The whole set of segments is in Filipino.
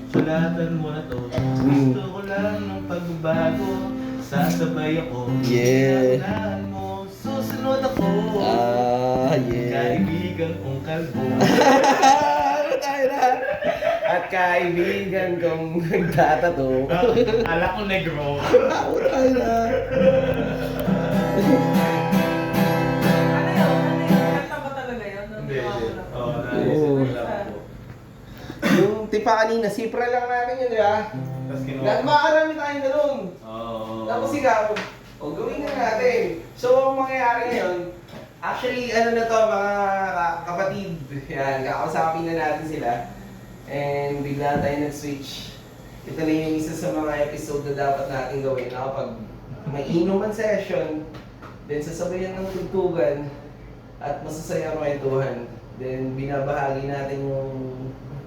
sulatan mo na to. Gusto ko lang ng pagbabago. Sasabay ako. Yeah. Kailangan mo, susunod ako. Yeah. Kaibigan kong kalbo. Tayo na. At kaibigan kong nagtatato. Ala ko negro. Tayo na. Ano yun? Kanta ba talaga yun? Hindi. Oo, Oo. naisip lang po. Yung tipa kanina, sipra lang natin yun, di ba? Tapos kinuha. Makarami tayong ganun. Oo. Tapos ikaw, o gawin na natin. So, ang mangyayari ngayon, actually, ano na to, mga kapatid, yan, kakausapin na natin sila. And bigla tayo nag-switch. Ito na yung isa sa mga episode na dapat natin gawin na kapag may inuman session, then sasabayan ng tugtugan, at masasaya ang kwentuhan. Then binabahagi natin yung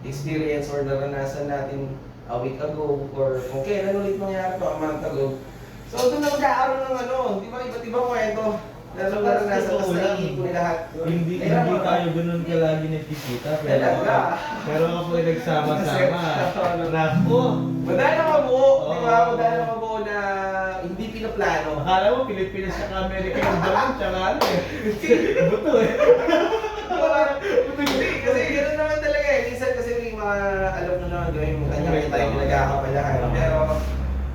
experience or naranasan natin a week ago or kung kailan ulit mangyari to a month ago. So doon na magkakaroon ng ano, di ba iba't ibang kwento. Lalo naranasan tapos naiipon lahat. Hindi tayo ganun ka lagi nagkikita. Talaga. Pero kapag nagsama-sama, nako. Madali na mabuo, di ba? Oo. Madali na mabuo na hindi pinaplano. Akala mo Pilipinas sa Amerika yung dalawa, tsaka ano eh. Buto eh. Hindi, kasi gano'n naman talaga eh. Minsan kasi may mga alam mo naman gawin mo kanya-kanya tayong nagkakapalahan. Pero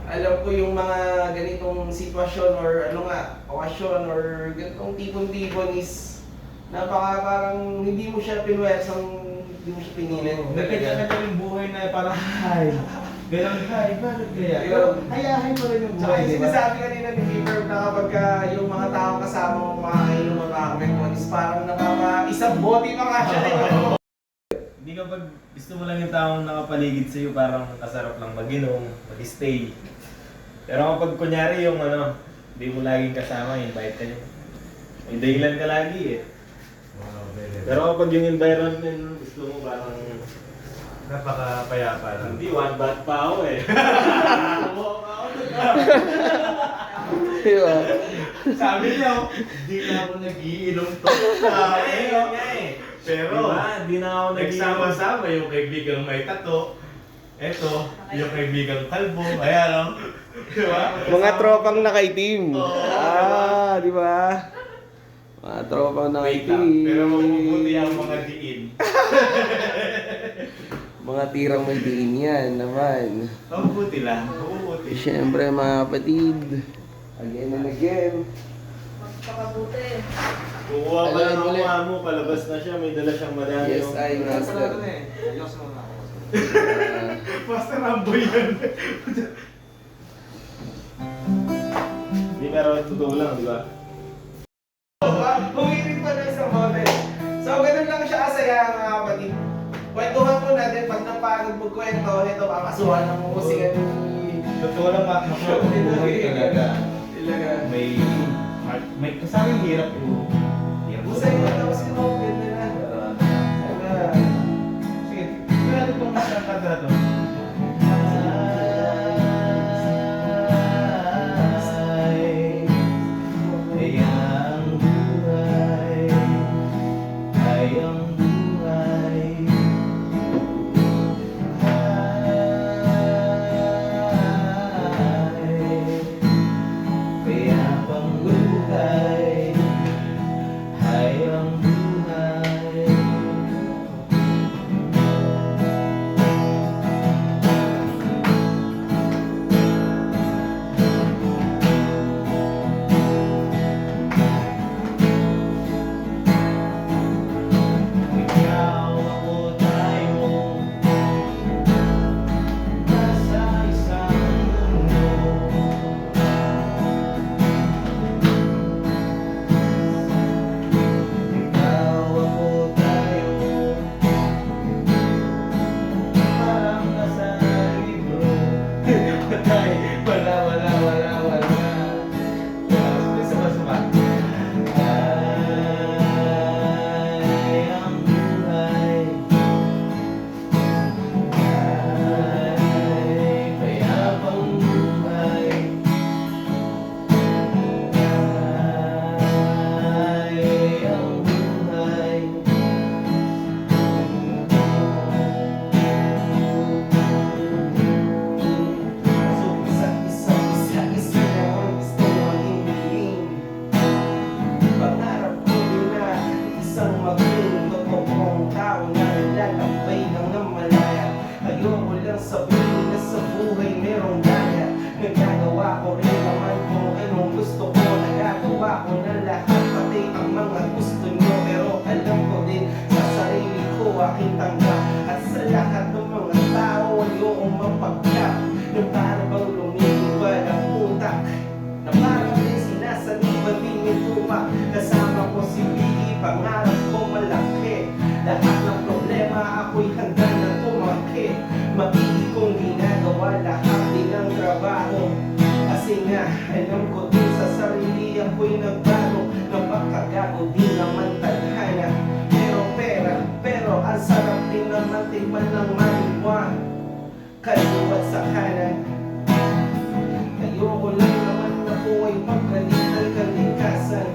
alam ko yung mga ganitong sitwasyon or ano nga, okasyon or ganitong tipon-tipon is parang hindi mo siya pinwersang, hindi mo siya pinilit. Nagkakanya yung buhay na parang hi. Ganun hi, bakit kaya? Yun. Hayahay pa rin yung Tsaka buhay, yung di ba? sinasabi kanina ni Bieber na kapag yung mga taong kasama mo makakainom at makakwento is parang isang bote pa nga siya. Hindi kapag gusto mo lang yung taong nakapaligid sa'yo, parang kasarap lang mag-inom, mag-stay. Pero kapag kunyari yung ano, hindi mo laging kasama, invite ka niyo. May dahilan ka lagi eh. Pero kapag yung environment gusto mo parang napakapayapa lang. Hindi, one bad pa ako eh. Diba? Sabi niya, hindi na ako nag-iinom to. Pero, hindi na ako nagsama-sama yung kaibigang may tato. Eto, yung kaibigang kalbo. Ayan o. Diba? Mga tropang nakaitim. Oo. Di ba? Mga tropang Wait lang, nakaitim. pero mabubuti ang mga diin. Mga tirang may diin yan naman. Mabubuti lang, mabubuti. Siyempre mga kapatid, again and again. Magpakabuti. Kukuha ka Alam, lang ang ulit. mukha mo, palabas na siya, may dala siyang madami. Yes, I master. Basta rambo yan. Hindi, pero totoo lang, di ba? Humirit pa na sa model. So, ganun lang siya kasaya mga kapatid. Kwentuhan mo natin pag napagod mo kwento, ito papasuhan ng musika ni... Totoo lang, mabubuhay talaga. Talaga. May kasama hirap yung... Hirap Musay mo tapos yung mga ganda na. Sana. Sige, tignan natin itong isang kanta na to. Ay ang buhay, ay ang buhay, kaya pang buhay, ay ang buhay. Mapilit kong ginagawa lahat din ang trabaho. Kasi nga, alam ko din sa sarili ako'y nagbago. Napakagago din naman tadhana. Pero pera, pero ang sarap din naman tikman ng marijuana. Kaliwat sa kanan. Ayoko lang naman na po ay pagkalit ng kalikasan.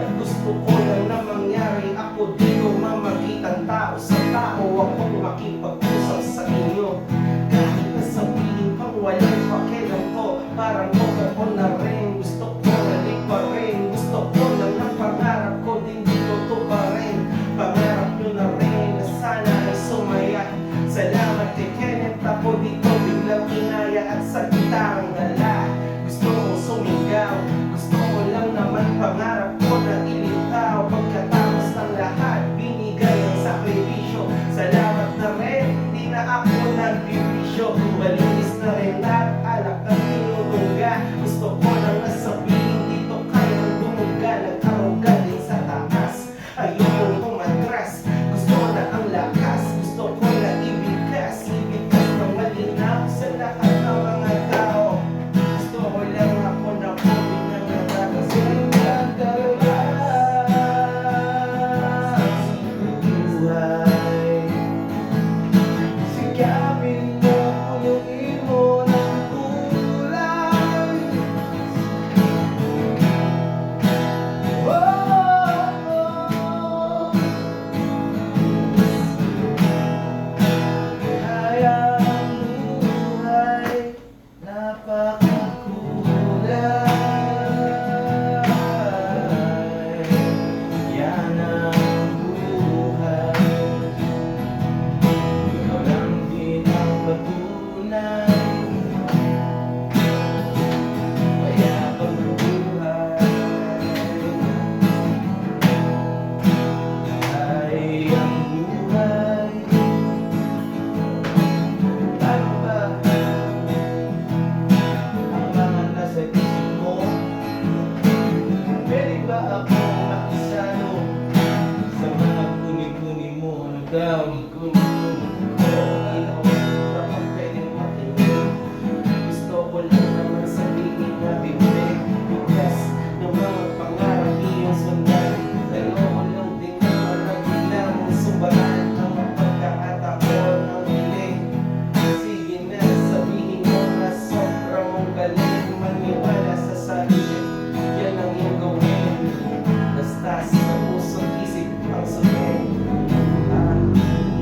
At gusto ko lang na mangyari ako dito mamagitan tao sa tao. Akong makipag-usap sa inyo. Kahit na sabihin pang walang pakialam ko, parang ko na rin. Gusto ko nalik pa rin. Gusto ko lang na pangarap ko din dito to pa rin. Pangarap nyo na rin na sana ay sumaya. Salamat kay Kenneth, ako dito biglang inaya at sa gitarang dala. Gusto kong sumigaw, gusto ko lang naman pangarap ko na ilitaw. Pagkatapos ng lahat, binigay ang sakripisyo. Salamat na rin, di na ako nagbibisyo. Malinis na rin at alak ang tinutungga. Gusto ko lang nasabihin dito kayang dumuga. Nagkaroga din sa taas, ayokong tumatras. Gusto ko na ang lakas, gusto ko na ibigkas. Ibigkas ng malinaw sa lahat ng mga tao. Gusto ko lang ako na pumig na natatas. Ang kalabas sa buhay. Sigapin mo, punuin mo ng kulay. Kaya ang buhay, napakakulay. Yan ang buhay. Ikaw lang din ang patunay. Kaya ang buhay ay ang buhay. Ano ba ang mga nasa isip mo? Pwede ba ako makisalo sa mga kuni-kuni mo? Ano daw? Pwedeng makinig. Gusto ko lang naman sabihin na bibig. Bigas ng mga pangarap iyong sundan. Ayoko lang din naman na bilang sumbahan ng pagkakataon ng hiling. Sige na, sabihin mo na sobra mong galing. Maniwala sa sarili, yan ang iyong gawin. Basta sa puso't isip ang sabihin.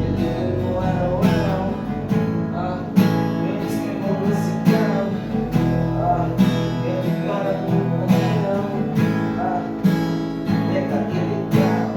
Galingan mo araw-araw. Bilis mo sigaw. Kahit parang umaminaw. Teka, iligaw.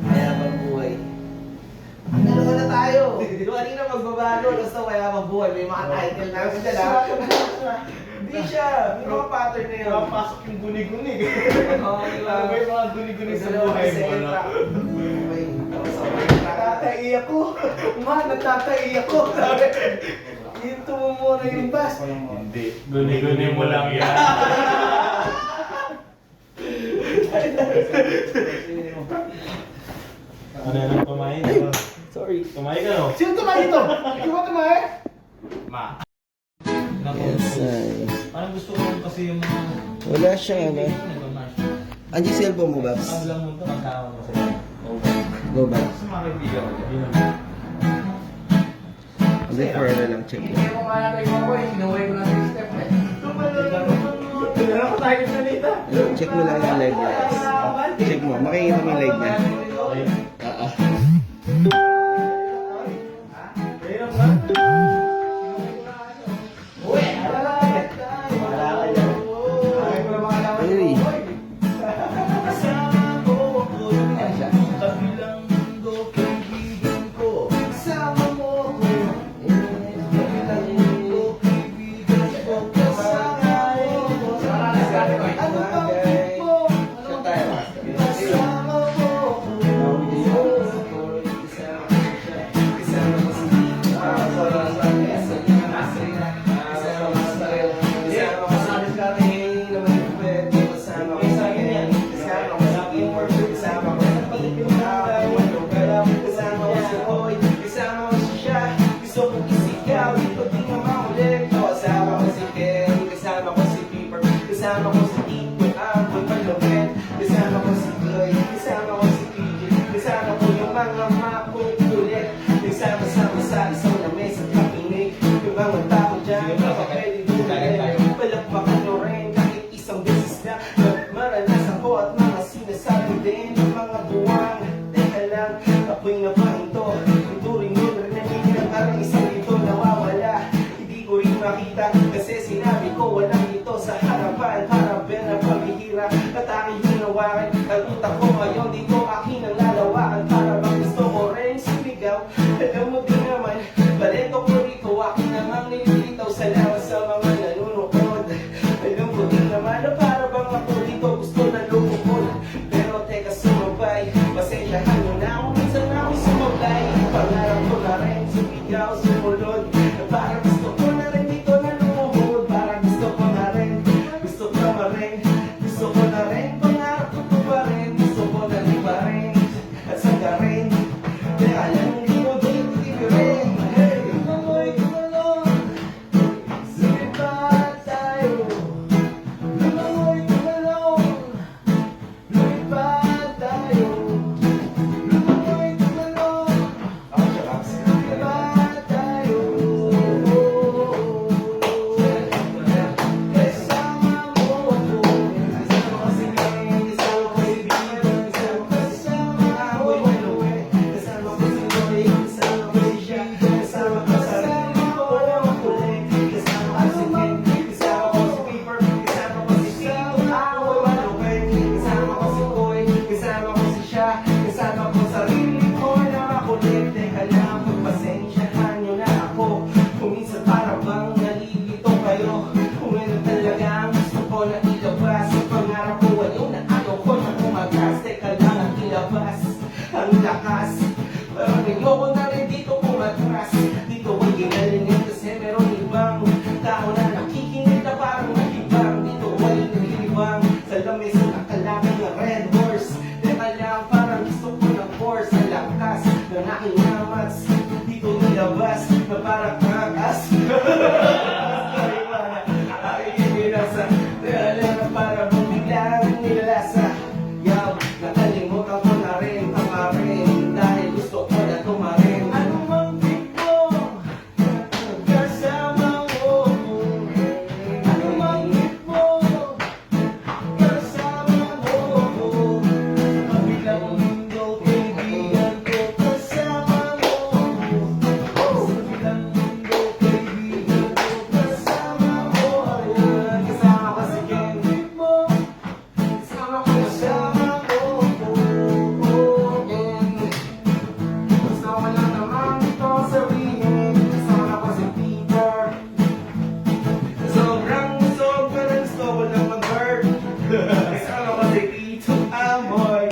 Ay, ang buhay. Magbabago, basta mayamang buhay. May mga title na kasi dala. Hindi siya. May mga pattern na yun. Papasok yung guni-gunig. Oo, di ba? Ano ba yung mga guni-gunig sa buhay mo? Ano? Natataiyak ko. Ma, natataiyak ko. Sabi, hinto mo muna yung bus. Hindi. Guni-guni mo lang yan. Ano yan ang kumain? Sorry. Kumain ka no? Sino tumayo ito? Ikaw ba tumayo? Ma. Yes, ay. Parang gusto ko kasi yung mga... Wala siyang ano. Andiyan yung cellphone mo, Babs? Ang lang mo ito, magkakawa mo sa'yo. Go, Babs. Gusto mga kaibigan ko. Yun naman. Hindi, for ano lang, check Hindi lang. mo malagay ko ako eh. Sinuway ko na sa step eh. Kailangan ko tayo salita. Check mo lang yung live niya, guys. Check mo, makikita mo yung live niya. Okay. Oo. Mahirap na. Uy! Wala ka yan. Ay, wala mga alaman. Uy. Kasama mo ako sa kabilang mundo, kaibigan ko. Kasama mo ko. Kabilang mundo, kaibigan ko. Kasama mo Kasama ko si Tito, Amboy, Malupet. Kasama ko si Chloe, kasama ko si PJ. Kasama ko yung mga makukulit. Nagsama-sama sa isang lamesa kapinig. Yung mga tao dyan, mga pwede dumalit. Palakpakan nyo rin kahit isang beses na maranasan ko at mga sinasabi din ng mga buwang. Teka lang, ako'y napahinto. Ituring nyo rin na minyan parang isang ito nawawala. Hindi ko rin makita kasi sinabi ko walang ito sa harapan. Harapan na pamihira at aking hinawakan. Ang utak ko ngayon dito aking ang lalawakan. Para bang gusto ko rin sumigaw. Alam mo din naman, balento ko dito aking namang nililitaw. Salamat sa mga nanonood. Alam ko din naman na para bang ako dito gusto na lumukod. Pero teka sumabay, pasensyahan mo na ako. Minsan na ako'y sumabay. Pangarap ko na rin sumigaw, sumunod. Para gusto ko na rin dito na lumuhod. Para gusto ko na rin, gusto ko na rin. Gusto ko na rin, pangarap ko to pa rin. Gusto ko na rin pa rin, at saka rin. Kaya alam hindi mo dito rin. Hey, tuloy tumalon. Sumipat tayo. Tuloy tumalon. Lumipat tayo. Tuloy tumalon. Lumipat tayo. Kasama mo ako. Kasama ko si Ken, kasama ko si Bieber, kasama ako si Manuel, kasama ko si Roy, kasama ko si Jack, kasama ko sa walang makulit, kasama ko si Ken, kasama ko si Bieber, kasama ko si Tito, ako ay Manuel, kasama ko si Boy, kasama ko si Sha, kasama ko sarili ko na makulit. Teka lang, pagpasensyahan nyo na ako. Kung minsan para bang nalilito kayo. Kung ano talaga ang gusto ko na ilabas. Ang pangarap ko ano na ano ko na kumagas. Teka lang ang ilabas ang lakas. Parang ayoko na rin dito kumatras. Dito ko ginalingin kasi meron ibang tao na nakikinig na parang nagibang. Dito ko ay nilibang sa lamesa nakalaki ng red horse. Teka lang parang gusto ko ng force. Ang lakas ng aking namats. Dito nilabas na parang kakas. Para mong biglang nilalasa. Yaw, nakalimutan ko na rin tamarin. Dahil gusto ko na tumarin. Ano mang tipo, kasama mo. Ano mang tipo, kasama mo. Kabilang mundo, kaibigan ko, kasama mo. Kabilang mundo, kaibigan ko, kasama mo. Ayan, kasama ko si Ken. Kasama ko gusto ko lang naman ito sabihin. Kasama ko si Peter. Sobrang gusto ko lang mag-hurt. Kasama ko si Tito Amoy.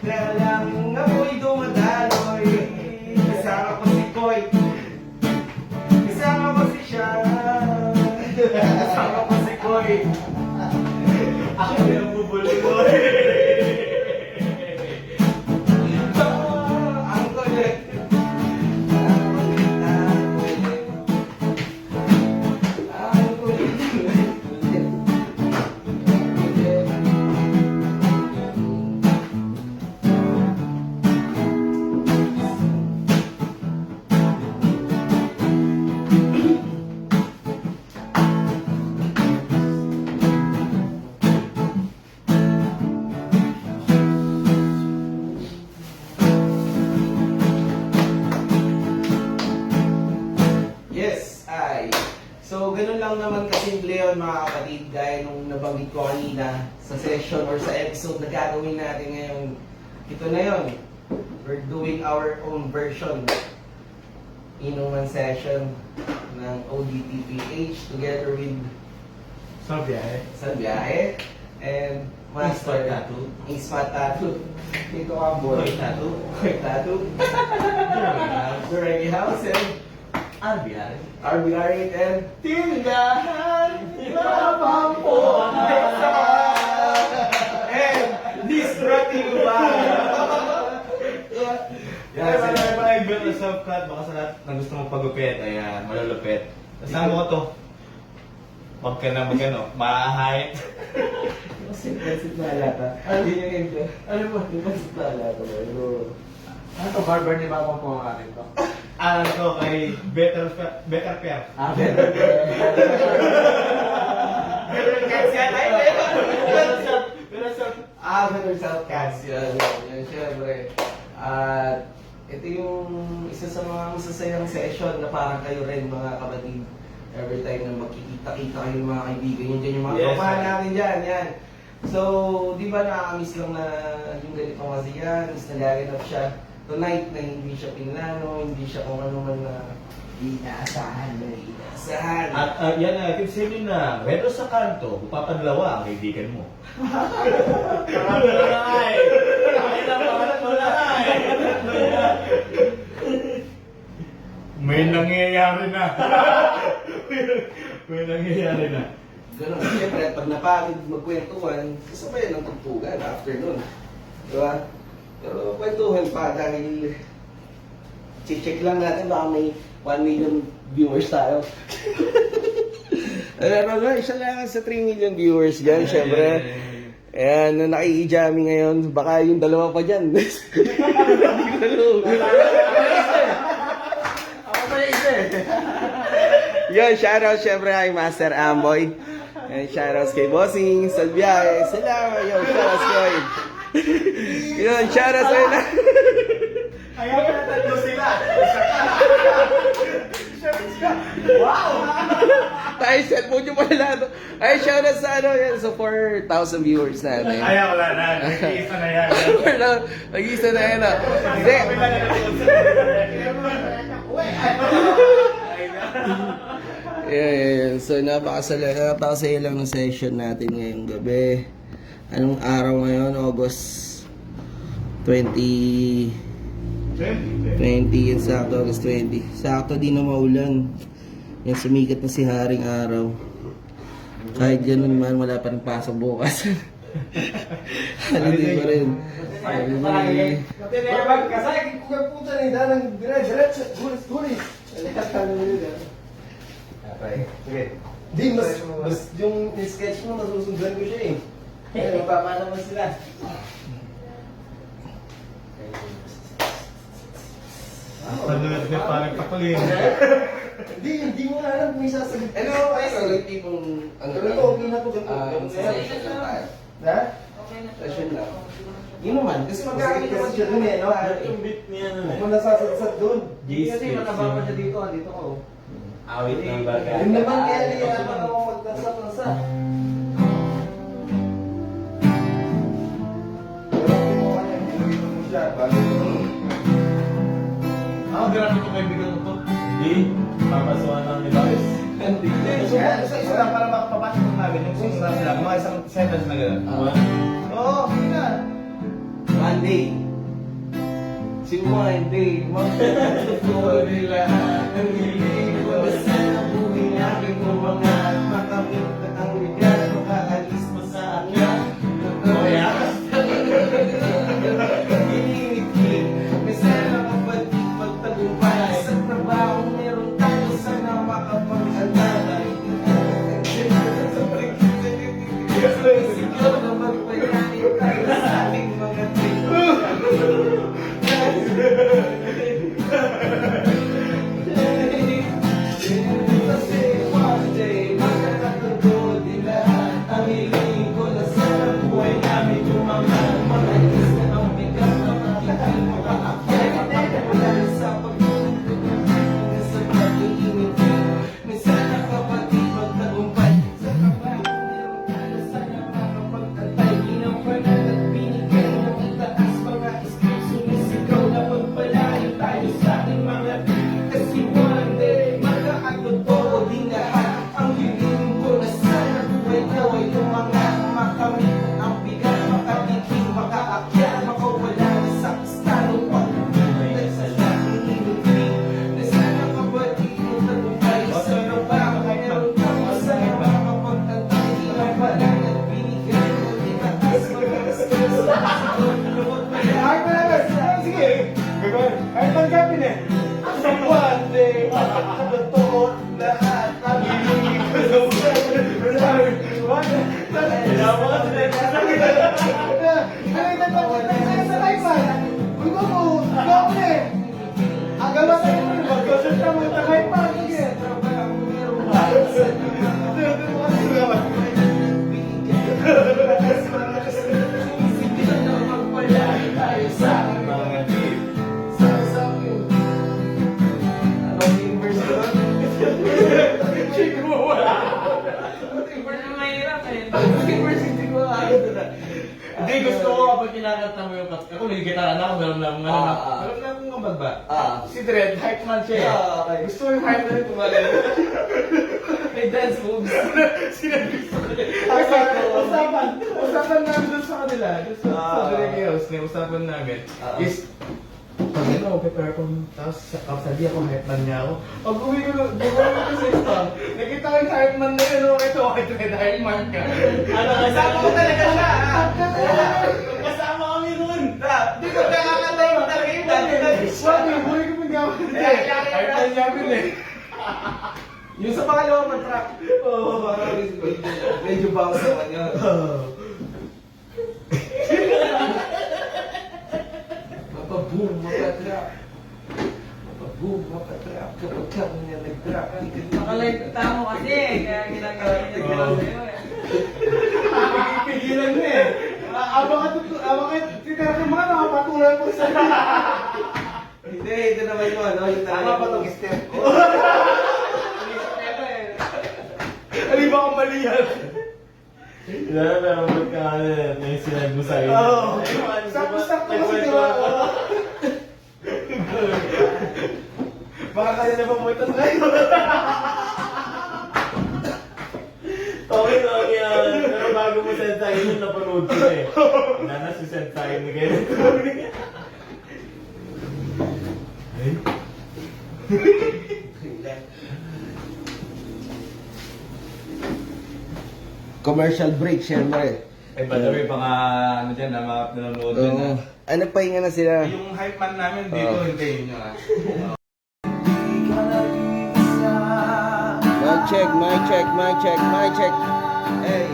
Dahil lang ako'y dumadaloy. Kasama ko si Koy. Kasama ko si Sean. Kasama ko si Koy. Ako yung bubuli ko. Ang kulit. Ang kulit. Yes, ay. So, ganun lang naman kasimple yun mga kapatid. Gaya nung nabanggit ko kanina sa session or sa episode na gagawin natin ngayon. Ito na yun. We're doing our own version. Inuman session ng ODTPH together with Sa biyahe. San Biyahe and Master Tattoo. Ispat Tattoo. Dito ka boy. Koy Tattoo. Koy Tattoo. Duragi House and RBR. RBR and Tindahan Mapampo. And this brought to you by Yan, sa mga i-build na self-cut, baka sa lahat na gusto mong pagupit, ayan, malulupit. Kasama ko to. Huwag ka na mag-ano, maahay. Kasi pansit na alata. Hindi niya ganito. Ano ba? Yung pansit na alata ba? Ano to, barber ni Bang po ang akin to? Alam ko kay Better Fair. Ah, better. Cats yan! Ay, Pero sa... Better South Cats yan. Yan, syempre. At ito yung isa sa mga masasayang session na parang kayo rin mga kapatid. Every time na magkikita-kita kayo ng mga kaibigan yun dyan yung mga Yes, tropahan sir. natin dyan, yan. So, di ba nakakamiss lang na yung ganitong kasi yan, is nagaganap siya tonight na hindi siya pinlano, hindi siya kung ano man na inaasahan na inaasahan. At yan na, tipsinin na, meron sa kanto, papadlawa ang kaibigan mo. May nangyayari na. May nangyayari na. Ganun, siyempre, pag napagod magkwentuhan, kasabayan ng tugtugan after nun. Di ba? Pero kwentuhan pa dahil check lang natin baka may 1 million viewers tayo. Ano nga, isa lang sa 3 million viewers dyan, siyempre. Ayan, nung nakikijami ngayon, baka yung dalawa pa dyan. Ako pa yung isa eh. Yun, shoutout syempre kay Master Amboy. And shoutouts kay Bossing, Salbiaye, sila, yo, shoutouts kay. Yun, shoutouts kay na. Ayaw na tatlo sila. Wow! Tayo, cellphone nyo pala lahat. Ay, shoutouts sa ano, yan, sa 4,000 viewers natin. Ayaw, wala na. Nag-iisa na yan. Nag-isa na yan, ah. Hindi. Yeah. So, napakasaya lang ng session natin ngayong gabi. Anong araw ngayon? August 20... 20, yun sakto, August 20. Sakto di na maulan. Yan, sumikat na si Haring Araw. Kahit ganun man, wala pa rin pasok bukas. Holiday pa rin. Holiday. Kasay, kuya puta ni Danang diretso, gulis. Okay. Sige. Di, mas yung sketch mo, masusundan ko siya eh. Kaya magpapa naman sila. Palunod na parang pakulin. Hindi mo nga alam kung may sasagot. Ano, kayo, yung tipong, ano Pero ito, okay na to, ganito. session lang tayo. Ha? Session lang. Yun naman, kasi Magkakit naman siya dun eh, no? Yung beat niya nun Huwag mo nasasadsad dun. Kasi manababa siya dito, andito ka oh. Awit ng bagay. Yun naman kaya niyaraman ako magdansa-dansa. Pero hindi mo kanya, hindi mo siya. Grabe ko kaibigan mo to. Hindi. Papasuhan lang ni Baris. Hindi. Isa lang para makapapasok ng namin, yung susunod lang, mga isang sentence na gano'n. Oo, sige na. One day. Si one day, magkakatuto nila ang hiling ko sa buhay namin mo mga makamit na ang bigat, makaalis mo sa akin. Hinihigit, may sana kapatid magtagumpay sa trabaho meron tayo sana makapag-alala. Sigaw na magbayani tayo sa ating mga kasi one day, magkakatuto din lahat. Ang hiling ko na sana buhay namin tumangan. Makalis na ang bigat na makikita makakakit. Wala na sa pagtulog na sa pag-iiniti. Minsan ang kapatid magtagumpay sa trabaho meron tayo sana makapag-antay. Ginampanan at binigay ng itaas mga script. Sumisigaw na pagpalayo tayo sa ating mga kasi one day, magkakatotoo din lahat. Ang hiling ko na sana buhay na ay tumangat. Makamit ang bigat, makatikim, makaakyat, makawala na sa estado pag-ibig sa dating hinintay. Na sana kapatid mo tagumpay sa trabaho meron kang masaya makapag-antay. Ginampanan at binigay ng itaas mga script. Ay, sige. Ay, tanggapin eh. One day, makakatotoo lahat. Ang hiling ko na sana Kinabuhan. Kinabuhan sila. Ano yung tatapos na sa'yo sa live man? Bugo mo, bugo mo eh. Agawa tayo mo, magkasunta mo sa live man. Sige. Hindi, gusto ko kapag kinakanta mo yung kat. Ako, may gitara na ako, meron na mga Alam na kung ang ba? Si Dredd, hype man siya eh. Okay. Gusto ko yung hype na rin tumalay. May dance moves. Sinabi ko Usapan namin doon sa kanila. Doon sa Direct House, na usapan namin is pag ano, prepare ko, tapos sabi ako, hype man niya ako. Pag uwi ko sa system, nakita ko yung hype man na yun, ito, hype man ka. Ano, kasama ko talaga siya. Kasama kami nun. Di ko nakakanta yung talaga yung dance. Sabi, buhay ko pang gawin nito. Hype man niya ako eh. Yung sa pangalawang track. Oo, medyo bounce naman yun. Mapaboom, mapatrap. Mapaboom, mapatrap. Kapag kami na nag-drop, Nakalive tamo kasi, kaya ginagawa niya eh. Pigilan mo eh. Abang ka titira ka mga nakapatuloy po sa Hindi, ito naman yung ano, yung Tama pa itong step ko. Ano ba akong mali yan? Pero pagka may sinabi mo sa'yo. Oo. Sakto-sakto kasi diba? Baka kaya na pamunta sa'yo. Okay yan. Pero bago mo send sa'yo yun, napanood ko na eh. Nana, send sa'yo ni Kenneth. Ay? Commercial break, syempre. Eh, madami pa nga, ano dyan, na mga nanonood dyan. Oo. Ay, nagpahinga na sila. Yung hype man namin dito, hintayin nyo ah. Mic check, mic check, mic check, mic check. Hey.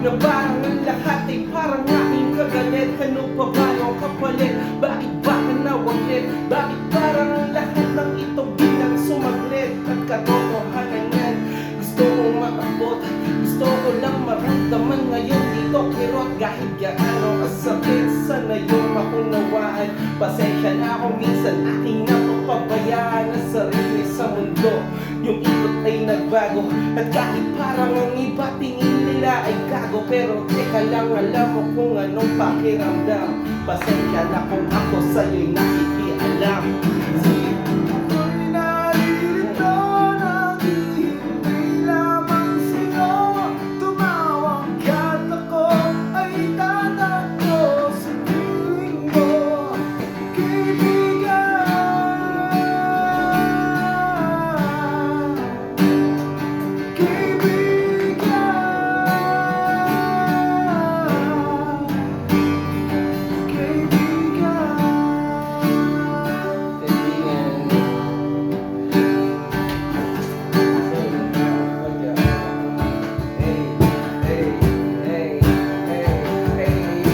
Na parang ang lahat ay parang aking kagalit. Ano pa ba yung kapalit? Bakit ba ka nawaglit? Bakit parang ang lahat ng ito bilang sumaglit? At katotohanan yan, gusto mong makabot. Gusto ko lang maramdaman ngayon dito kirot. Kahit gaano kasakit, sana yung makunawaan. Pasensya na ako minsan aking napapabayaan na sarili sa mundo. Yung ikot ay nagbago. At kahit parang ang iba tingin nila ay gago, pero teka lang, alam mo kung anong pakiramdam. Pasensya na kung ako sa'yo'y nakikialam. Ako'y naririto, naghihintay lamang sa'yo. Tumawag ka't ako ay tatakbo sa piling mo, kaibigan.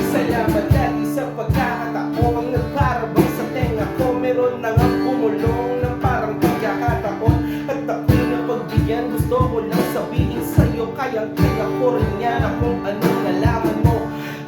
Salamat lagi sa pagkakataon na parabang sa tenga ko. Meron na nga bumulong ng parang pagkakataon. At ako'y napagbigyan, gusto ko lang sabihin sa'yo. Kayang-kaya ko rin yan kung anong nalaman mo.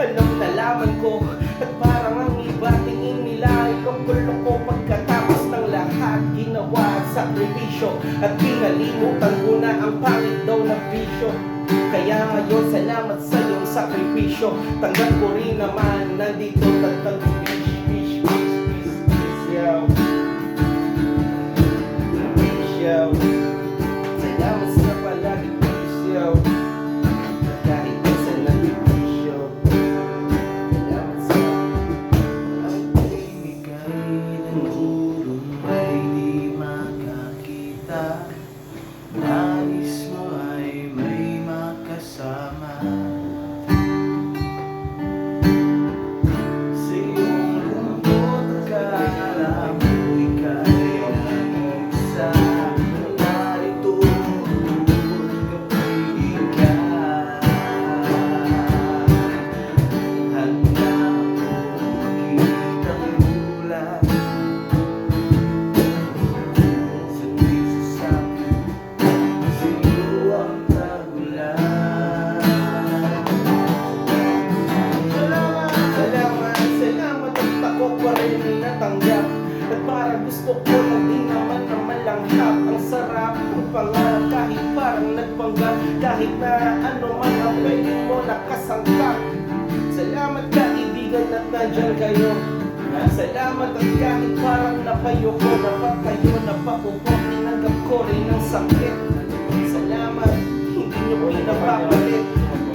Anong nalaman ko. At parang ang iba tingin nila ay loko-loko. Pagkatapos ng lahat ginawa at sakripisyo. At pinalimutan ko na ang pangit daw na bisyo. Kaya ngayon salamat sa iyong sakripisyo. Tanggap ko rin naman nandito tatang fish yaw. Fish yaw. Salamat sa palagi fish yaw. Kahit Kahit na ano man ang pwede mo nakasangka. Salamat kaibigan at nandyan kayo. Salamat at kahit parang napayoko, napatayo, napaupo, tinanggap ko rin ang sakit. Salamat, hindi nyo pinapapalit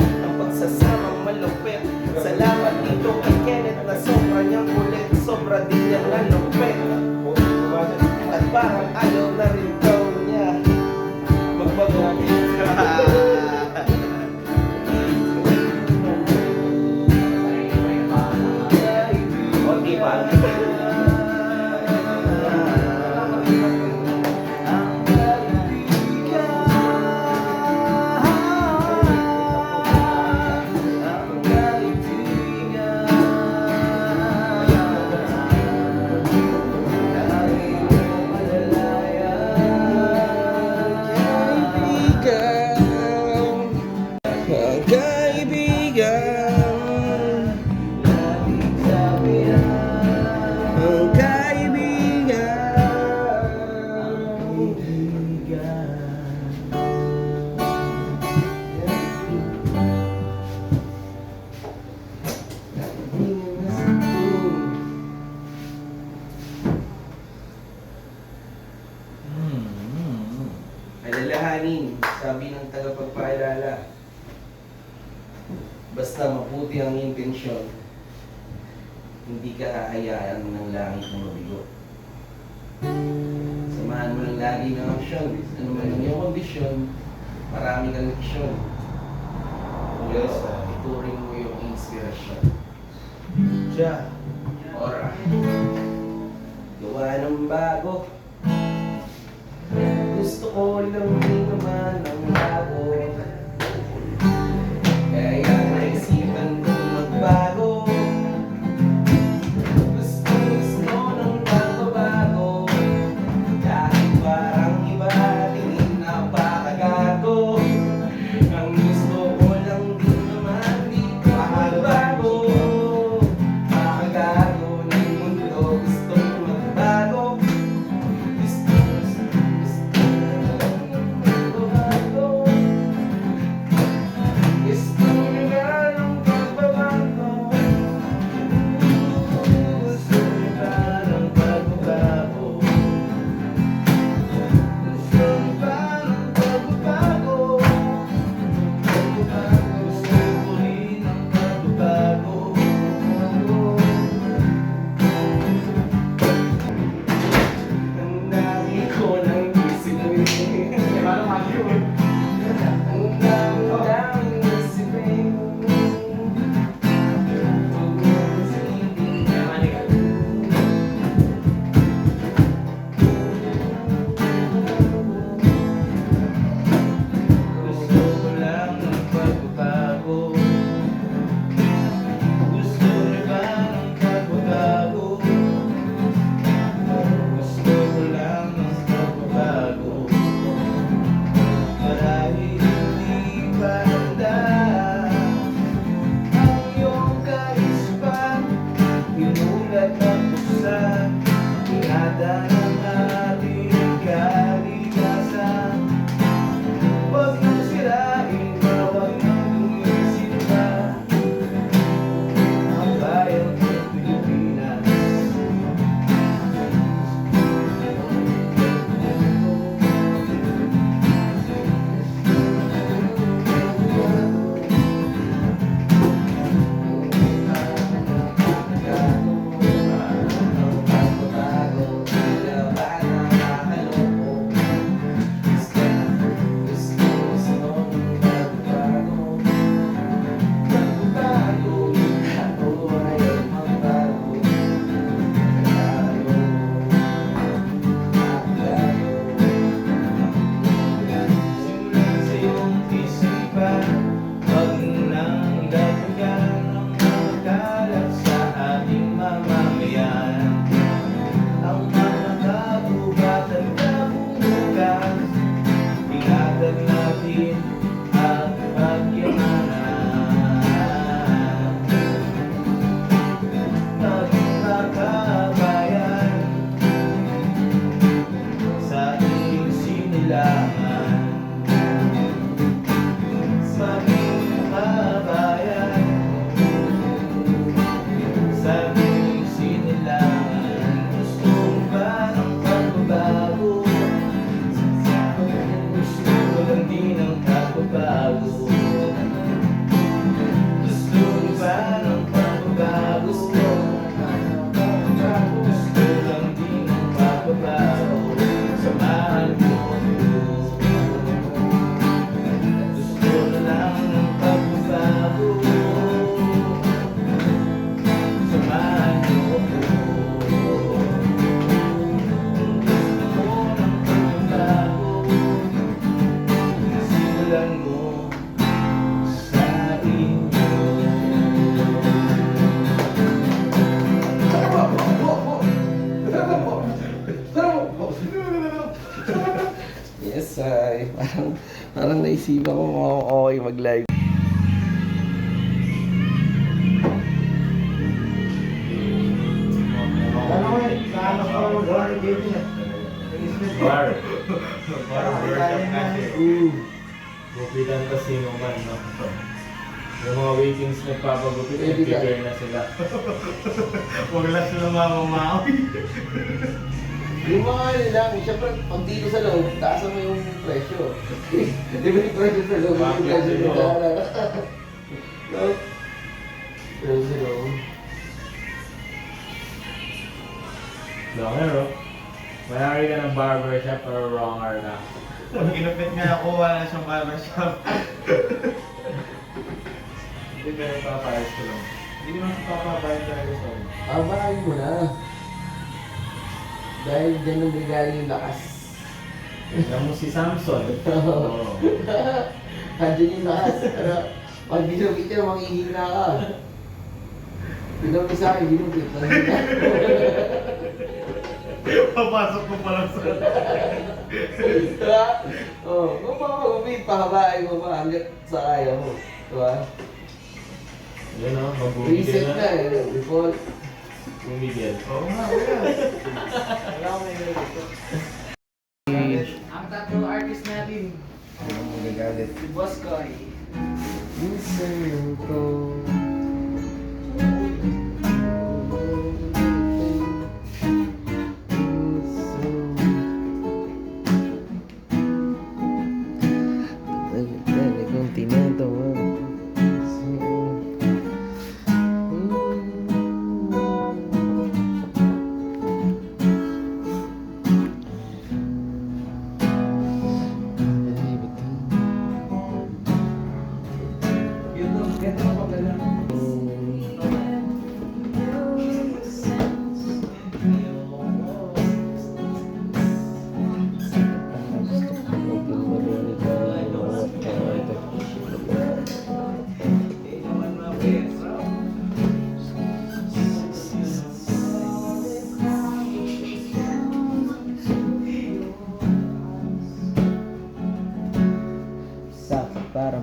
ang pagsasamang malupit. Salamat dito kay Kenneth na sobra niyang kulit, sobra din niyang nalupit. At parang ayaw na rin daw niya magbagulit. Okay pa. Alalahanin, sabi ng tagapagpaalala, basta mabuti ang intensyon, hindi ka hahayaan ng langit na mabigo. Samahan mo lang lagi ng aksyon, ano man ang iyong kondisyon, marami kang leksyon. Yes, ituring mo yung inspirasyon. Siya. Ora, gawa ng bago. Gusto ko lang din naman ang bago. Kaya naisipan kong magbago. Gusto ng pagbabago. Kahit parang iba tingin napakagago. Ang gusto ko lang din naman dito magbago. Makagago ng mundo, gusto magbago. Gusto Parang naisipan ko kung okay mag-live. Paano ko mag-order dito na? Bar. Bar workshop kasi. Gupitan pa sino man, no? Yung mga waitings nagpapagupit, nag-prepare na sila. Huwag lang sila mamamawi. Yung mga ano lang, syempre pag dito sa loob, taasan mo yung presyo. Di ba yung presyo sa loob? Yung presyo sa loob. No? Presyo sa loob. Longer, oh. Mayari ka ng barbershop pero wronger na. Pag ginupit nga ako, wala na siyang barbershop. Hindi ka nagpapayos ko lang. Hindi ko naman papabayad talaga sa akin. Bahay mo na. Dahil dyan ang regalo yung lakas. Tignan mo si Samson. Oo. Andyan yung lakas. Pero pag binukit ka, manghihina ka. Pinukit sa akin, binukit. Manghihina. Papasok ko pa lang sa... Diba? Oo. Kung makakagupit, pahabain mo pa hanggat sa kaya mo. Diba? Yun o, mag-bumigil Reset na eh. Default. Bumigil. Oo nga, Wala ko may nilito. Ang tattoo artist natin, Magagalit. si Boss Koy. Minsan ko. Dali kong tinatawa. YouTube, ganda mo pagdala.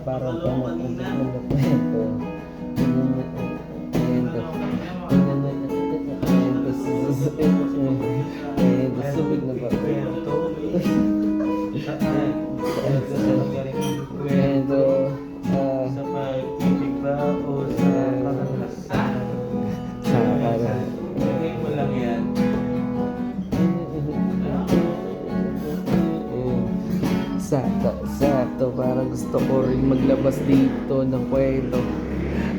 Parang kwento. Subig na ba? Kwento. Sa pag-ibig ba o sa pagkakasal? Sa parang. Lagay mo lang yan. Sakto, parang gusto ko rin maglabas dito ng kwento.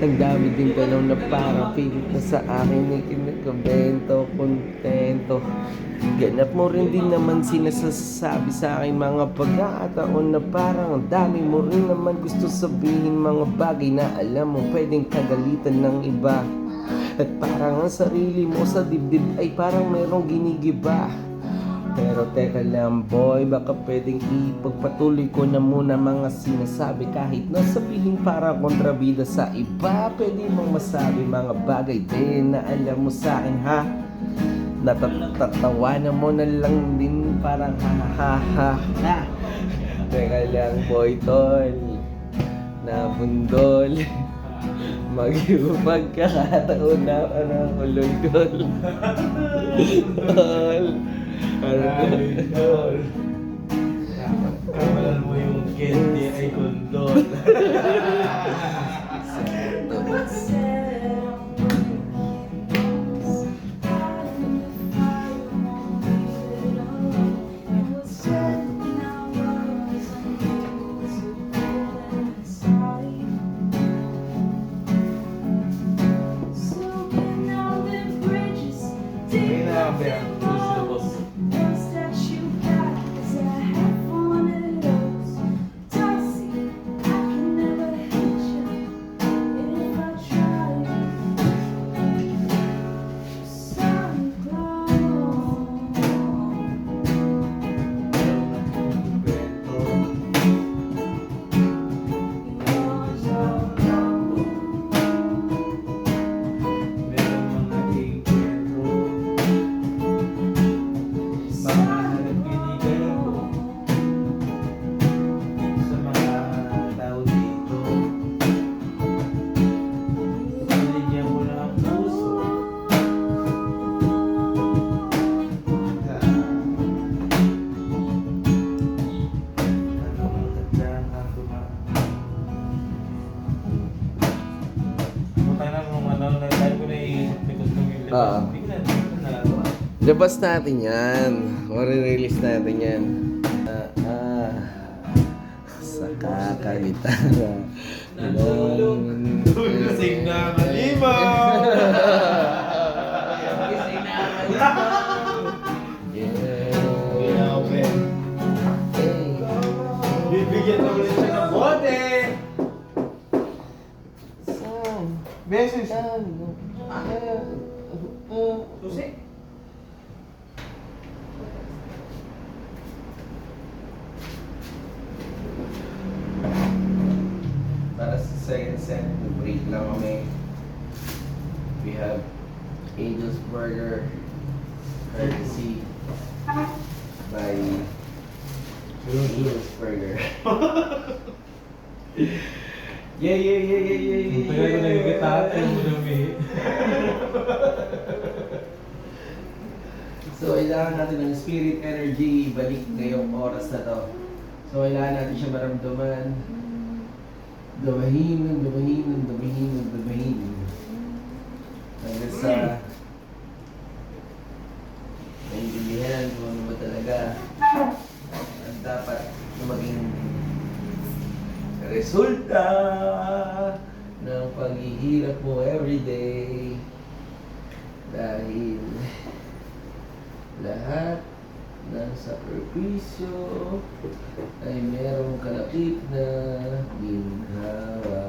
Ang dami din tanong na parang pilit na sa akin ay kinagabento, kontento. Ganap mo rin din naman sinasasabi sa akin mga pagkakataon na parang ang dami mo rin naman gusto sabihin mga bagay na alam mo pwedeng kagalitan ng iba. At parang ang sarili mo sa dibdib ay parang merong ginigiba. Pero teka lang boy, baka pwedeng ipagpatuloy ko na muna mga sinasabi. Kahit na sabihin parang kontrabida sa iba, pwede mong masabi mga bagay din na alam mo sa akin ha. Natatawanan mo na lang din parang ha. Teka lang boy tol, nabundol. Magkakataon na parang ulol-dol. Tol. Idol. Kawalan mo yung candy ay kondol. Oo. Tingnan na lang. Labas natin yan. Marirelease natin yan. Sa kakagitara. Gising na kalimaw! Yeah. Hey. Bibigyan na ulit siya ng bote! Saan? Beses. Saan? Susi. Para sa second set, break lang kami. We have Angel's Burger, courtesy by Angel's Burger. Yeah, yeah, yeah, yeah, yeah, yeah. Ang tagal ko nagkikita yung madami. So, kailangan natin ng spirit energy balik ngayong oras na to. So, kailangan natin siya maramdaman. Dumahin, dumahin, dumahin, dumahin. Hanggang sa naiintindihan kung ano ba talaga ang dapat na maging resulta ng paghihirap mo everyday. Dahil lahat ng sakripisyo ay merong kalakip na ginhawa.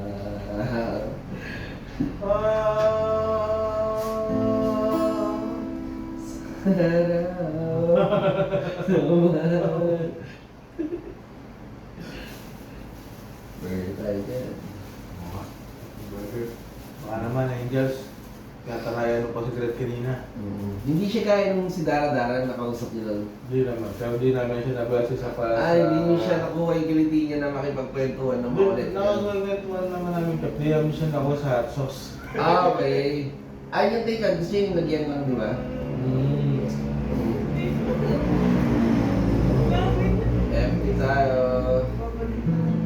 Sarap. Burger tayo dyan. Burger. Baka naman, Angels. Natarayan mo pa si Gret kanina. Hindi siya kaya nung si Dara-Dara na nakausap niya lang. Hindi naman. Pero hindi namin siya nabasa sa Ay, hindi niyo siya nakuha yung kiliti niya na makipagkwentuhan ng makulit. Nakakagatuan naman namin kape. Hindi namin siya nakuha sa hot sauce. Ah, okay. Ay, yung take gusto niya yung lagyan lang, di ba? Empty tayo.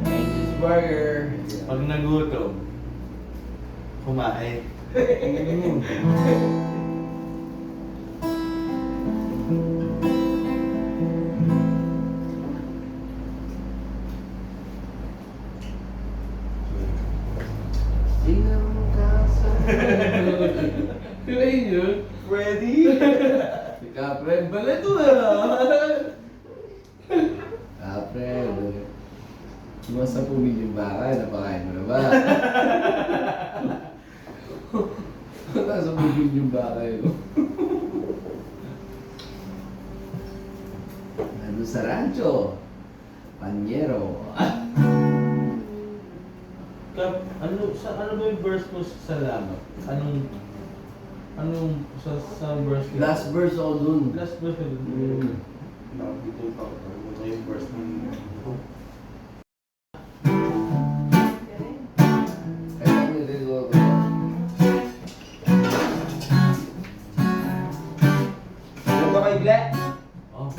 Angel's Burger. Pag nagutom, kumain. Tingnan mo kasa. Kaya yun? Ready? Kapren pala ito ah. Kapren. Mga 10 milyong baka, napakain mo na ba? Nasa 10 milyong baka yun. Nandun sa rancho. Panyero. Kap, ano ba yung verse mo sa salamat? Anong sa verse mo? Last verse ako dun. Last verse mo. Dito pa. Ano yung verse mo? Ito yung nililiwa ko. Ano ba kay Black? Oh.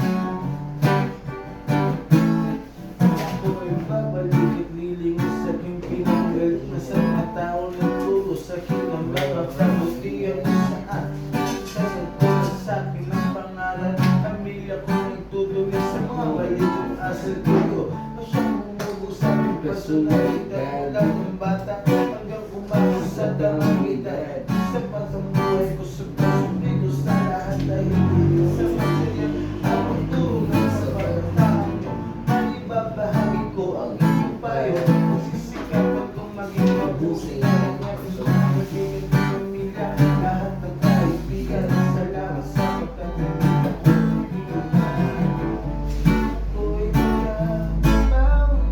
Ako ay babalik at lilingon sa aking pinanggalit na sa mga taong nagturo sa aking ang mga pramutihan saan. Sasagpula sa akin ang pangalan. Pamilya ko nagtutuloy sa mga balitong asal ko. Masyang umugo sa aking personalidad. Mula ng bata hanggang umabot sa damang edad. Sa pagkamuhay ko sa pagsubi ko sa lahat ay hindi sa material. Ako tunay sa pagkatao nyo. Ibabahagi ko ang inyong payo. Magsisikapan kong maging mabuti. Gusto ko magiging pamilya. Lahat ng kaibigan. Salamat sa pagkakita ko. Ako'y nagbabawi.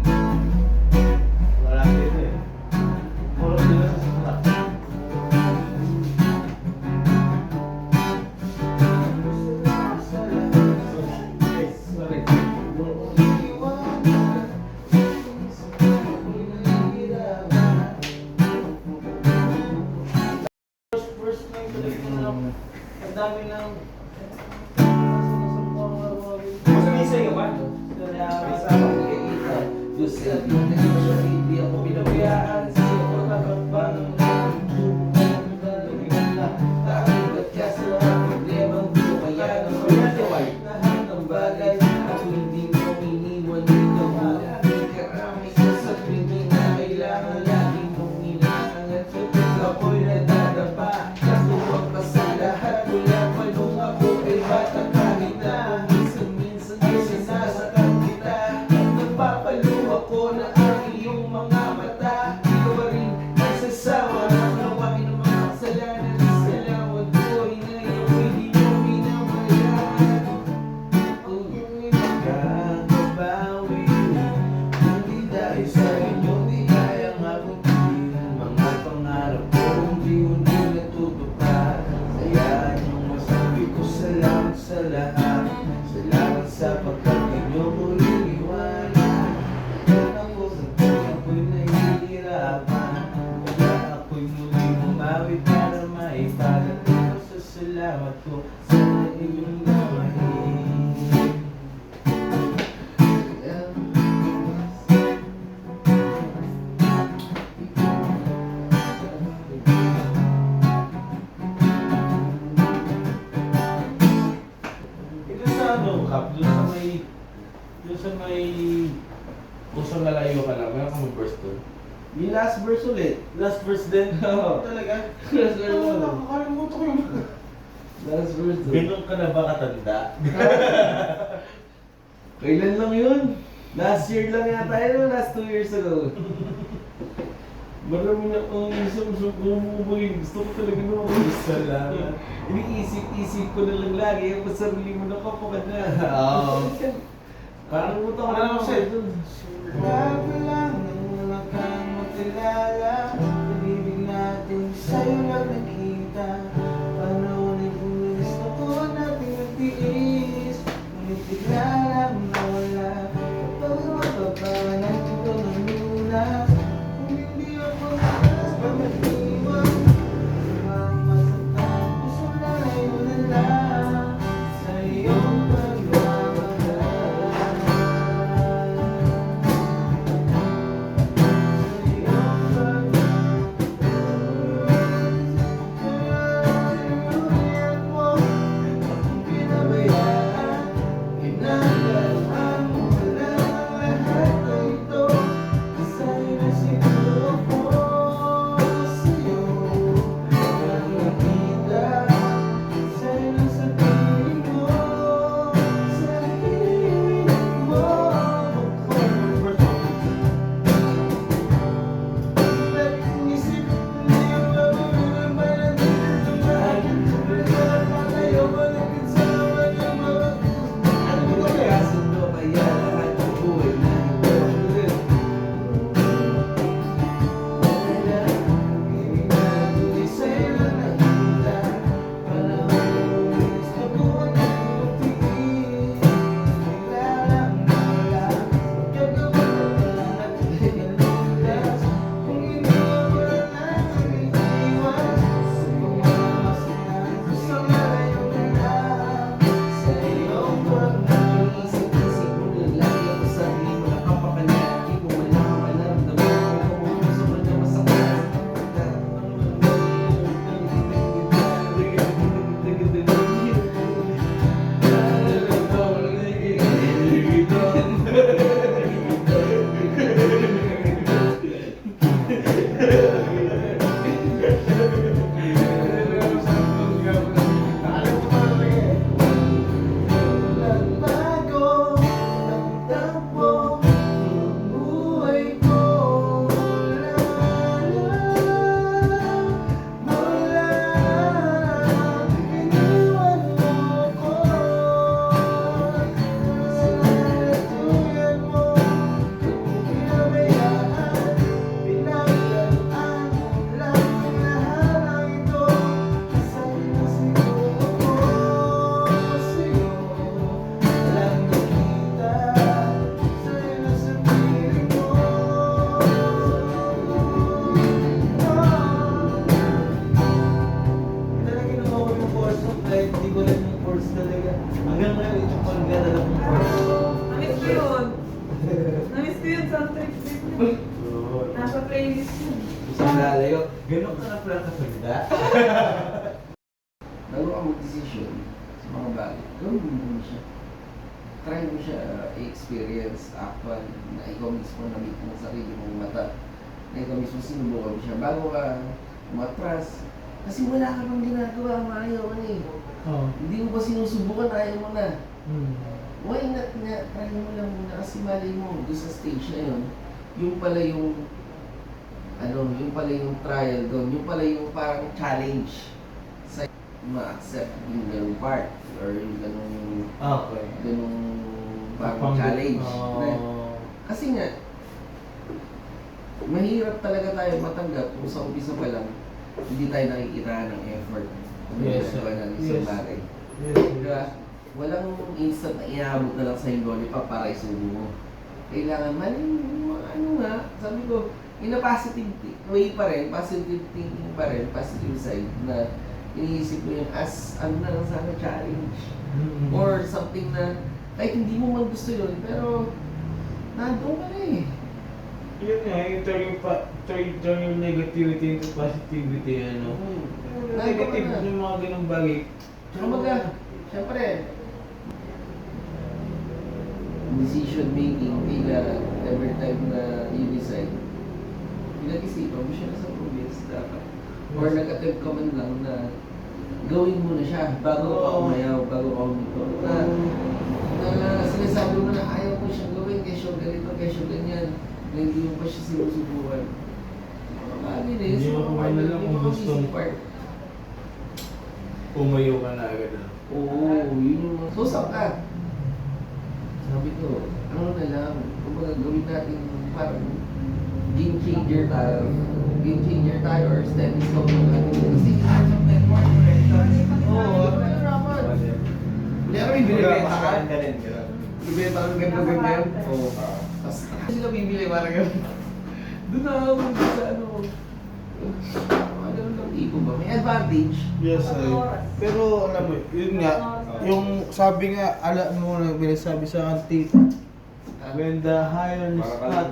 Wala dito eh. Puro sila sa sala. Salamat sa lahat. Sorry. First night talaga na ang dami ng Mas misay ka ba? Diyos sa hindi ako pinabayaan sa iyo. Pagkakabang ng tanging ba't ka awit para maipagat ko sa salamat ko sa inyong gawin. Ito sa ano, Kap, doon sa may kusang lalayo ka lang, meron kang verse doon. Yung last verse ulit. Last verse din? Oo. Talaga? Last verse Oo, ulit. nakakalimutan ko yung... Last verse ulit. Ganun ka na ba katanda? Kailan lang yun? Last year lang yata yun, last 2 years ago. Marami na akong isang sumuboy. Gusto ko talaga naman. Salamat. Iniisip-isip ko na lang lagi, yung sarili mo nakapagod na. Oo. Parang mo Ano naman siya dun? Bago lang nung kang magkilala, pag-ibig natin sa'yo lang nakita. Panahon ay bumis na po natin nagtiis, ngunit bigla lang nawala. Kapag mapapanan ko ng lunas, kung hindi ako nakas pag nag-iwan, masaktan, gusto na ngayon na lang sa iyong pagmamahal. Nasa playlist yun. Isang lalayo. Ganun ka na pala katanda. Bago ka mag-desisyon sa mga bagay, gawin mo muna siya. Try mo siya i-experience, actual, na ikaw mismo na-meet mo sa sarili mong mata. Na ikaw mismo sinubukan mo siya. Bago ka umatras, kasi wala ka pang ginagawa, maayaw ka na eh. Oo. Hindi mo pa sinusubukan, ayaw mo na. Hmm. Why not nga, try mo lang muna kasi malay mo doon sa stage na yun, yung pala yung yung pala yung trial doon, yung pala yung parang challenge sa ma-accept yung ganung part or yung Okay. ganung parang challenge. Na, Oh. kasi nga, mahirap talaga tayo matanggap kung sa umpisa pa lang hindi tayo nakikita ng effort. Yes, sir. Ng isang Yes. bagay. Yes. Diba? Walang instant na iabot na lang sa yung lollipop para isubo mo. Kailangan man, ano nga, sabi ko, in a positive way pa rin, positive thinking pa rin, positive side na iniisip ko yung as ano na lang sana challenge or something na kahit hindi mo man gusto yun, pero nandun ka na eh. Yun nga, yung turn yung negativity into positivity, ano. Negative yung mga ganung bagay. Tsaka maga, syempre, decision making, tila every time na you decide, pinag-isipan mo siya sa progress dapat. Or nag-attempt ka man lang na gawin mo na siya bago ka umayaw, bago ka umito. Na sinasabi mo na ayaw mo siyang gawin, kesyo ganito, kesyo ganyan, na hindi mo pa siya sinusubukan. Ano na yun? Hindi mo kumain na lang kung gusto mo. Pumayo ka na agad. Oo, yun yung mga... Susap ka. Sabi ko, ano na lang, kumbaga gawin natin parang game changer tayo. Game changer tayo or stepping stone na natin. Kasi years of network, oo, ano naman. Hindi ako ibinibenta ka. Ibinibenta ka ng ganyan. Oo. Tapos sila bibili parang gano'n. Doon na ako sa ano. Ano lang tipo ba? May advantage. Yes, ay. Pero alam mo, yun nga, yung sabi nga, alam mo na binasabi sa akin, tita, when the iron is hot,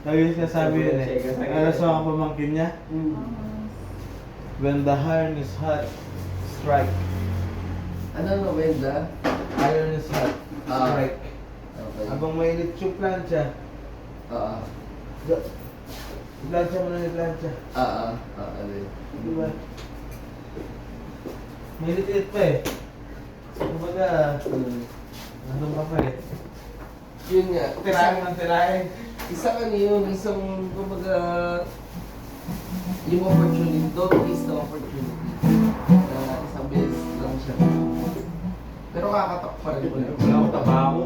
lagi siya sabi yun eh. Alas mo ang pamangkin niya, when the iron is hot, strike. Ano no, Wenda? Iron is hot, strike. Okay. Habang mainit yung plancha, Oo. plancha mo na yung plancha. Alin. Diba? Mainit pa eh. Kumbaga, ano ka pa eh. Yun nga. Tirahin ng tirahin. Isang ano yun, isang kumbaga yung opportunity, don't miss the opportunity. Isang beses lang siya. Pero kakatak pa rin ulit. Wala akong tabako.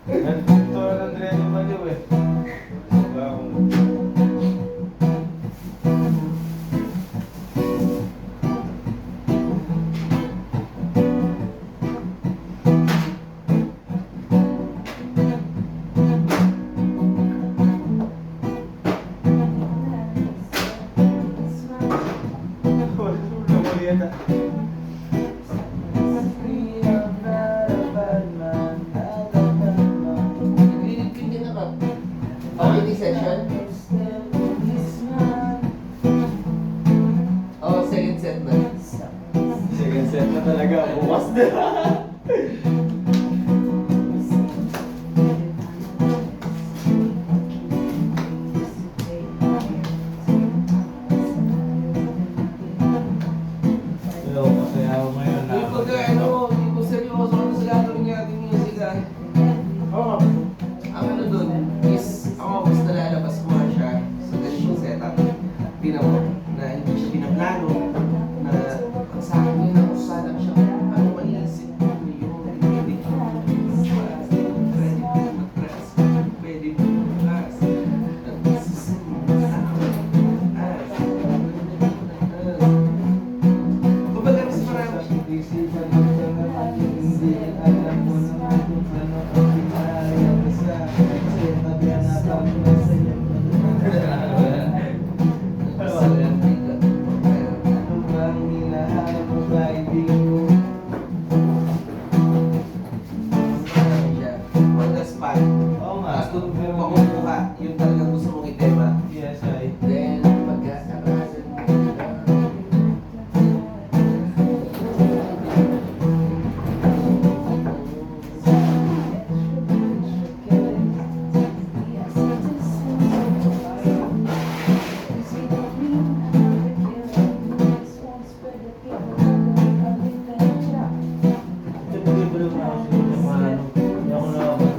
Nandito ng dreno baliw eh. Wala akong... Hindi na ka. Okay, session? Oh, second set na. Second set na talaga. Bukas na. Hello, masaya ako ngayon na. Kumbaga ano, hindi ko seryoso ano sa gagawin natin music ah. Oo. Ang ano dun is, ako basta lalabas ko nga siya sa ganitong setup. Tingnan mo, na hindi siya pinaplano, na ang sa akin yun, ako sana siya, ano maiisip ko yung pwede ko mag-stress, pwede ko mag-stress, kumbaga mas marami siya. Isipan mo sa naman, hindi alam mo naman kung ano ang pinahayag sa kasi naghanapang mo sa iyo. Ano bang hinahanap mo ba ibig mo? On the spot. Oo nga. Tapos kung makukuha, yung talagang gusto mong itema, Yes, ay. then mag-aarasan mo. Ito bumibili mo ako sa mga ano. Hindi ako nakapag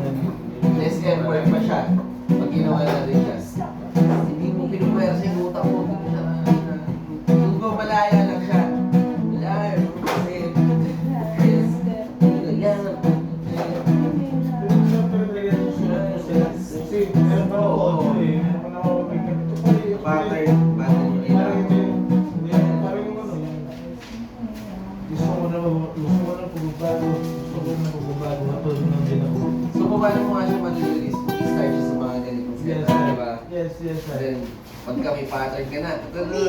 Less effort pa siya pag ginawa natin siya. Hindi mo pinuwersa yung utak mo, hindi mo siya kung ba malaya lang siya. Malaya, kasi yes, yan. Siyempre talaga susunod mo sila. Kasi meron pa ako audio eh. Meron pa na ako ganito. Ito pala yung Pattern yung Parang kailangan. ito yung parang yung ano yung gusto ko na pagbabago. Gusto ko na pagbabago. Hatulad ng din ako. So, paano mo nga siya mag-release? I-start siya sa mga ganitong Yes. set. Then, pagka may pattern ka na,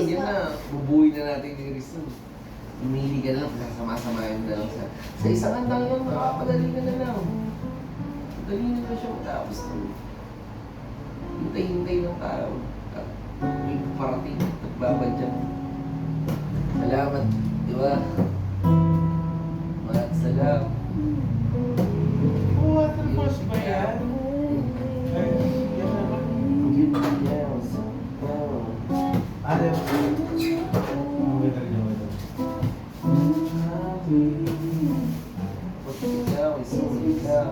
yan na, bubuhay na natin yung reason. Umili ka na lang, sasama-samahin na lang sa isang andang yun, makapadali ka na lang. Dali na lang siya matapos na. Hintay-hintay ng tao. At may parating at babadyan. Salamat, di ba? Maraming salamat. Waterfalls ba yan? Ay, yan naman. Ano yun? Maganda rin yung ito. Ikaw ay sumigaw.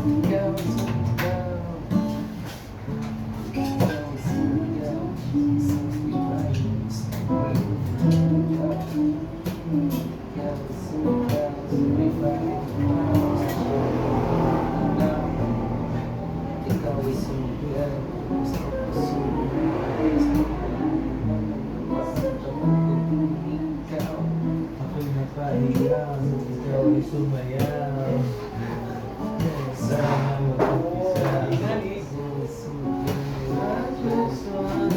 Ikaw ay sumigaw. Ikaw ay sumigaw. Ikaw ay sumigaw. Ikaw. Ako'y napahiyaw, ikaw ay sumayaw. Sana mag-upisa. I just wanna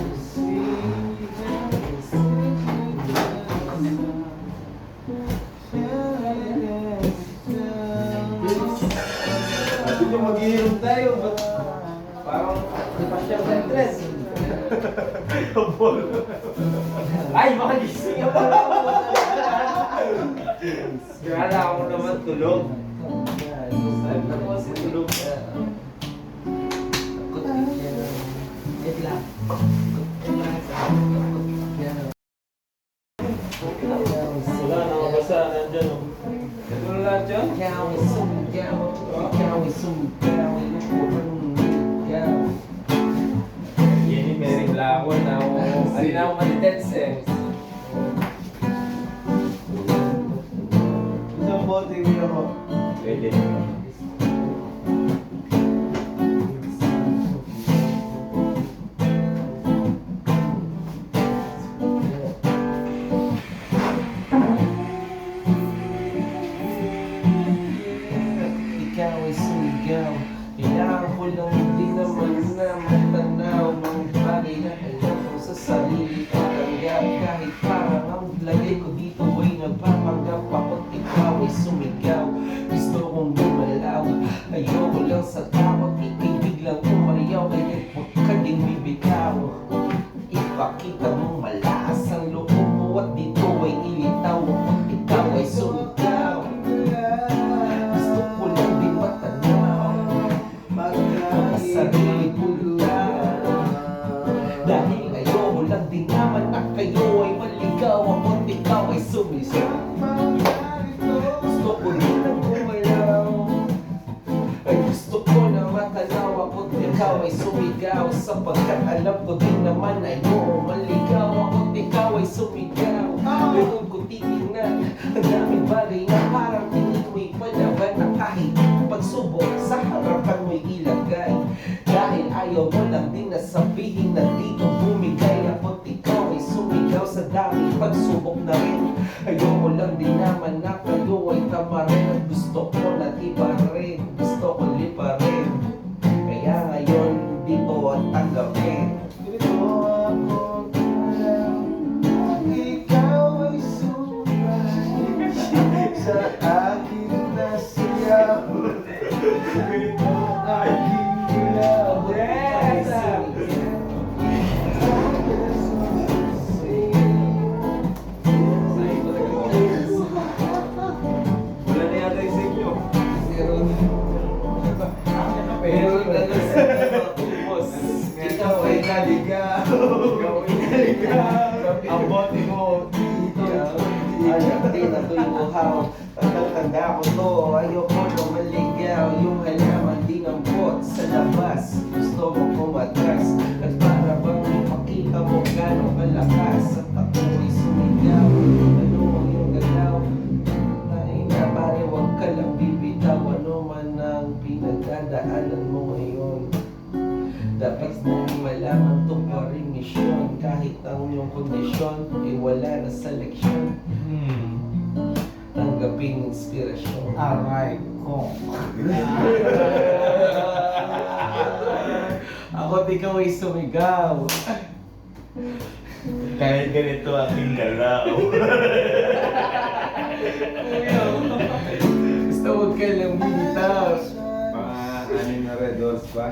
Sabi niyo mag-iinom tayo, ba't parang pasyal na interest? Ay, baka gising ako. Kala ako naman tulog. Sabi na po si tulog. Wala, nakabasa, nandyan o. Ito na lahat yun? Ikaw ay sumigaw. Ikaw ay sumigaw. Ikaw. Yan yung Mary Blackwood na ako. Alin na ako manitets eh. Isang bote niyo ako. Pwede. Ikaw ay sumigaw. Kailangan ko lang hindi naman na matanaw. Mga bagay na alam ko sa sarili ko tanggap. Kahit parang ang lagay ko dito ay nagpapanggap. Ako't ikaw ay sumigaw. Gusto kong gumalaw. Ayoko lang sa takot. Ika'y biglang umayaw. Kaya huwag ka din bibitaw. Ipakita mong malakas ang loob mo. At dito ay ilitaw. Ako't ikaw ay sumigaw. Gusto ko lang din matanaw. Sarili ko lang. Dahil ayoko lang din naman na kayo ay maligaw. Ako't ikaw ay sumigaw. Gusto ko rin ang gumalaw. Ay gusto ko na matanaw. Ako't ikaw ay sumigaw. Sapagkat alam ko din naman ay oo maligaw. Ako't ikaw ay sumigaw. Ganun ko titingnan. Ang daming bagay na parang tingin mo'y palaban na kahit pagsubok sa harapan mo'y ilagay. Dahil ayaw mo lang din na sabihin na dito bumigay. Ako't ikaw ay sumigaw sa daming pagsubok na rin. Ayoko lang din naman na kayo ay tama rin. At gusto ko na iba rin. Gusto ko lipa rin. Kaya ngayon dito at tanggapin. Dito ako lang. Ikaw ay sumay sa akin na siyaw. Ito aking ilaw. Wala na yata yung inyo. Meron na lang sa tubos. Ikaw ay naligaw. Ikaw ay naligaw. Ang bote mo dito. Anak din na to'y uhaw. Tanda ko to, ayoko na maligaw. Yung halaman din ang bot sa labas. Gusto mo kumatras. At para bang makita mo gano'ng kalakas. At ako ay sumigaw. Ano ang iyong galaw? Ay na pare, huwag ka lang bibitaw. Ano man ang pinagdadaanan mo ngayon. Dapat mong malaman to pa rin misyon. Kahit ang iyong kondisyon ay wala na sa leksyon. Tanggapin inspirasyon. Aray ko. Ako Bakit ikaw ay sumigaw? Kahit ganito aking galaw. Basta huwag ka lang bitaw. Mga 6 na red doors pa.